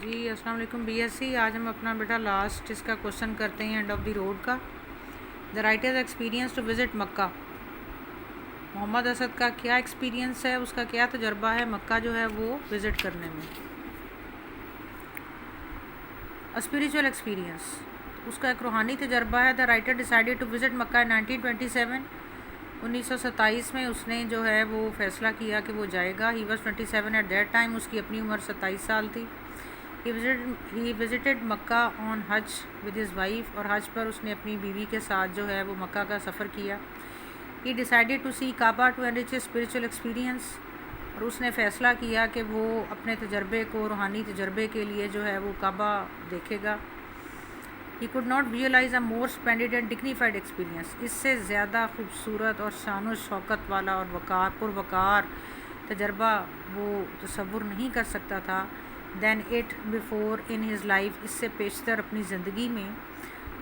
جی السلام علیکم B S C. آج ہم اپنا بیٹا لاسٹ اس کا کوشچن کرتے ہیں اینڈ آف دی روڈ کا. دا رائٹرز ایکسپیرینس ٹو وزٹ مکہ. محمد اسد کا کیا ایکسپیرینس ہے, اس کا کیا تجربہ ہے مکہ جو ہے وہ وزٹ کرنے میں. اسپریچول ایکسپیرینس, اس کا ایک روحانی تجربہ ہے. The writer decided to visit Mecca in 1927. 1927 میں اس نے جو ہے وہ فیصلہ کیا کہ وہ جائے گا. He was 27 at that time. اس کی اپنی عمر 27 سال تھی. He visited Mecca on Hajj with his wife, اور حج پر اس نے اپنی بیوی کے ساتھ جو ہے وہ مکہ کا سفر کیا. He decided to see Kaaba to enrich his spiritual experience, اور اس نے فیصلہ کیا کہ وہ اپنے تجربے کو, روحانی تجربے کے لیے جو ہے وہ کعبہ دیکھے گا. He could not visualize a more splendid and dignified experience. اس سے زیادہ خوبصورت اور شان و شوکت والا اور پروقار تجربہ وہ تصور نہیں کر سکتا تھا then it before in his life, اس سے پیشتر اپنی زندگی میں.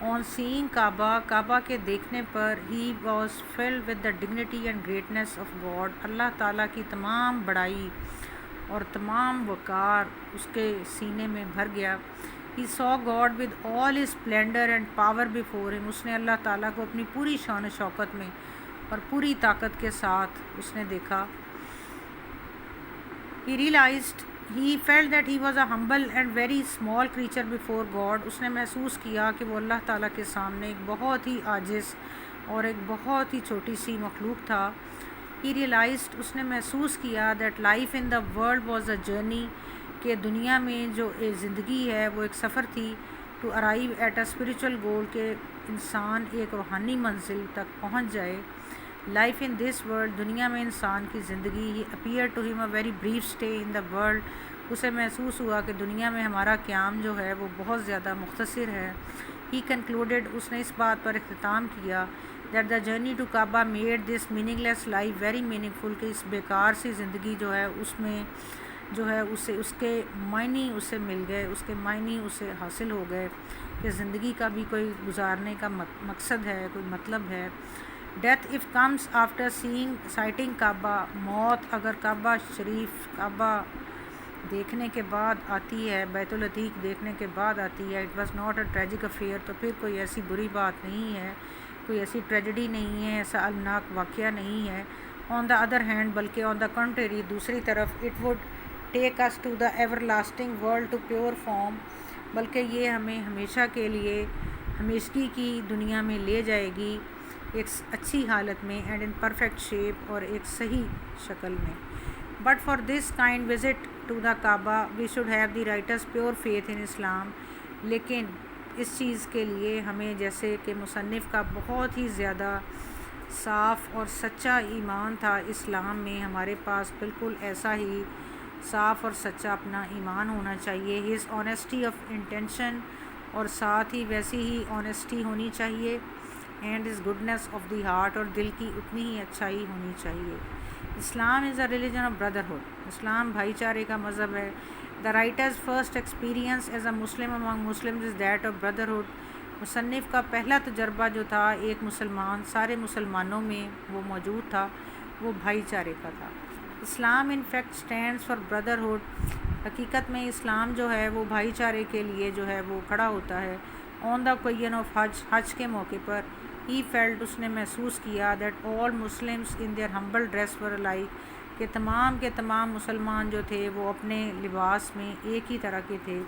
آن سینگ کعبہ کے دیکھنے پر he was filled with the dignity and greatness of God. اللہ تعالیٰ کی تمام بڑائی اور تمام وقار اس کے سینے میں بھر گیا. ہی saw God with all his splendor and power before him. اس نے اللہ تعالیٰ کو اپنی پوری شان و شوکت میں اور پوری طاقت کے ساتھ اس نے دیکھا. He felt that he was a humble and very small creature before God. اس نے محسوس کیا کہ وہ اللہ تعالیٰ کے سامنے ایک بہت ہی عاجز اور ایک بہت ہی چھوٹی سی مخلوق تھا. He realized, اس نے محسوس کیا that life in the world was a journey, کہ دنیا میں جو زندگی ہے وہ ایک سفر تھی. to arrive at a spiritual goal, کہ انسان ایک روحانی منزل تک پہنچ جائے. life in this world, دنیا میں انسان کی زندگی. he appeared to him a very brief stay in the world. اسے محسوس ہوا کہ دنیا میں ہمارا قیام جو ہے وہ بہت زیادہ مختصر ہے. he concluded, اس نے اس بات پر اختتام کیا that the journey to Kaaba made this meaningless life very meaningful, کہ اس بیکار سی زندگی جو ہے اس میں جو ہے اس کے معنی اسے مل گئے, اس کے معنی اسے حاصل ہو گئے کہ زندگی کا بھی کوئی گزارنے کا مقصد ہے, کوئی مطلب ہے. Death of comes after sighting Kaaba, موت اگر کعبہ شریف, کعبہ دیکھنے کے بعد آتی ہے, بیت العتیق دیکھنے کے بعد آتی ہے. It was not a tragic affair, تو پھر کوئی ایسی بری بات نہیں ہے, کوئی ایسی ٹریجڈی نہیں ہے, ایسا المناک واقعہ نہیں ہے. آن دا ادر ہینڈ, بلکہ آن دا کنٹری, دوسری طرف, it would take us to the everlasting world to pure form, بلکہ یہ ہمیں ہمیشہ کے لیے ہمیشگی کی دنیا میں لے جائے گی, ایک اچھی حالت میں, اینڈ ان پرفیکٹ شیپ, اور ایک صحیح شکل میں. But for this kind visit to the Kaaba we should have the writer's pure faith in Islam. لیکن اس چیز کے لیے ہمیں, جیسے کہ مصنف کا بہت ہی زیادہ صاف اور سچا ایمان تھا اسلام میں, ہمارے پاس بالکل ایسا ہی صاف اور سچا اپنا ایمان ہونا چاہیے. ہز آنیسٹی آف انٹینشن, اور ساتھ ہی ویسی ہی آنیسٹی ہونی چاہیے. And his goodness of the heart, اور دل کی اتنی ہی اچھائی ہونی چاہیے. Islam is a religion of brotherhood, اسلام بھائی چارے کا مذہب ہے. The writer's first experience as a Muslim among Muslims is that of brotherhood. مصنف کا پہلا تجربہ جو تھا ایک مسلمان, سارے مسلمانوں میں وہ موجود تھا, وہ بھائی چارے کا تھا. Islam in fact stands for brotherhood, حقیقت میں اسلام جو ہے وہ بھائی چارے کے لیے جو ہے وہ کھڑا ہوتا ہے. آن دا اوکیژن آف حج, حج کے موقع پر, ہی فیلٹ, اس نے محسوس کیا that all Muslims in their humble dress were alike, کہ تمام کے تمام مسلمان جو تھے وہ اپنے لباس میں ایک ہی طرح کے تھے.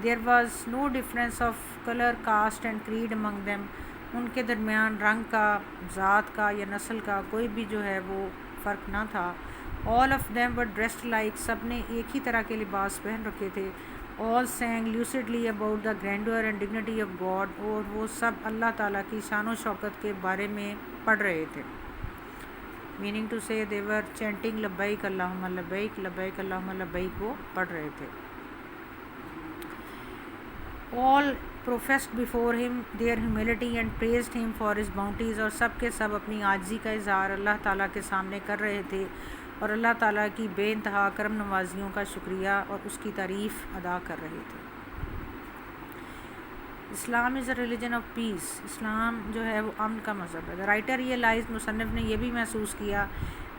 There was no difference of colour, caste and creed among them, ان کے درمیان رنگ کا, ذات کا یا نسل کا کوئی بھی جو ہے وہ فرق نہ تھا. All of them were dressed like, سب نے ایک ہی طرح کے لباس پہن رکھے تھے. All sing lustily about the grandeur and dignity of God, اور وہ سب اللہ تعالیٰ کی شان و شوکت کے بارے میں پڑھ رہے تھے. میننگ ٹو سے دے ور چینٹنگ لبیک اللہم لبیک, لبیک اللہم لبیک, وہ پڑھ رہے تھے. آل professed before him their humility and praised him for his bounties, اور سب کے سب اپنی عاجزی کا اظہار اللہ تعالیٰ کے سامنے کر رہے تھے, اور اللہ تعالیٰ کی بے انتہا کرم نوازیوں کا شکریہ اور اس کی تعریف ادا کر رہے تھے. اسلام is a religion of peace, اسلام جو ہے وہ امن کا مذہب ہے. دا رائٹر ریئلائز, مصنف نے یہ بھی محسوس کیا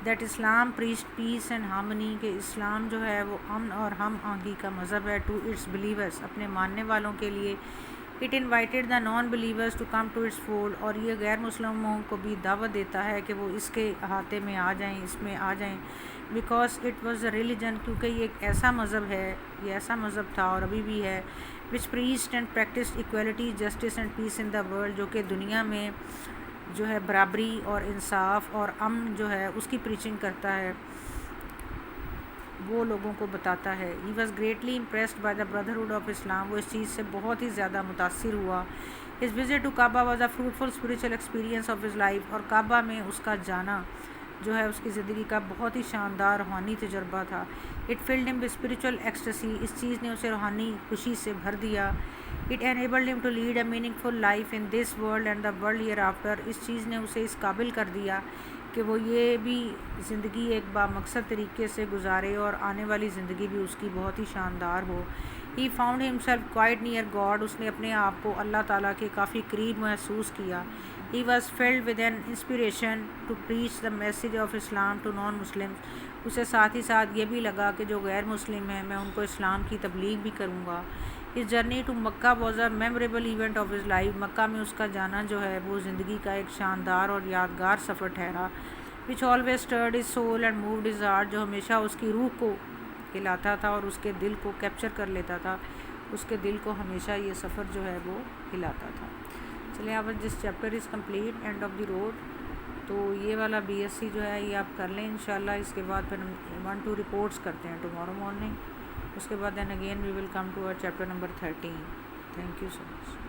that Islam preach piece and harmony, کہ اسلام جو ہے وہ امن اور ہم آہنگی کا مذہب ہے، ٹو اٹس بلیورس، اپنے ماننے والوں کے لیے، it invited the non believers to come to its fold, اور یہ غیر مسلموں کو بھی دعوت دیتا ہے کہ وہ اس کے احاطے میں آ جائیں، اس میں آ جائیں، because it was a religion, کیونکہ یہ ایک ایسا مذہب ہے، یہ ایسا مذہب تھا اور ابھی بھی ہے، which preached and practised equality justice and peace in the world, جو کہ دنیا میں جو ہے برابری اور انصاف اور امن جو ہے اس کی پریچنگ کرتا ہے، وہ لوگوں کو بتاتا ہے۔ He was greatly impressed by the brotherhood of Islam, وہ اس چیز سے بہت ہی زیادہ متاثر ہوا۔ His visit to Kaaba was a fruitful spiritual experience of his life, اور کعبہ میں اس کا جانا جو ہے اس کی زندگی کا بہت ہی شاندار روحانی تجربہ تھا۔ It filled him with spiritual ecstasy, اس چیز نے اسے روحانی خوشی سے بھر دیا۔ It enabled him to lead a meaningful life in this world and the world hereafter, اس چیز نے اسے اس قابل کر دیا کہ وہ یہ بھی زندگی ایک بامقصد طریقے سے گزارے اور آنے والی زندگی بھی اس کی بہت ہی شاندار ہو۔ He found himself quite near God, اس نے اپنے آپ کو اللہ تعالیٰ کے کافی قریب محسوس کیا۔ He was filled with an inspiration to preach the message of Islam to non Muslim, اسے ساتھ ہی ساتھ یہ بھی لگا کہ جو غیر مسلم ہیں میں ان کو اسلام کی تبلیغ بھی کروں گا۔ His journey to Mecca was a memorable event of his life, مکہ میں اس کا جانا جو ہے وہ زندگی کا ایک شاندار اور یادگار سفر ٹھہرا، which always اسٹرڈ his civil and moved his heart, جو ہمیشہ اس کی روح کو ہلاتا تھا اور اس کے دل کو کیپچر کر لیتا تھا، اس کے دل کو ہمیشہ یہ سفر جو ہے وہ ہلاتا تھا۔ چلیں اب جس chapter is complete and of the road, تو یہ والا بی ایس سی جو ہے یہ آپ کر لیں انشاءاللہ، اس کے بعد پھر ہم 1-2 رپورٹس کرتے ہیں ٹمارو مارننگ، اس کے بعد then again we will come to chapter number 13۔ Thank you so much.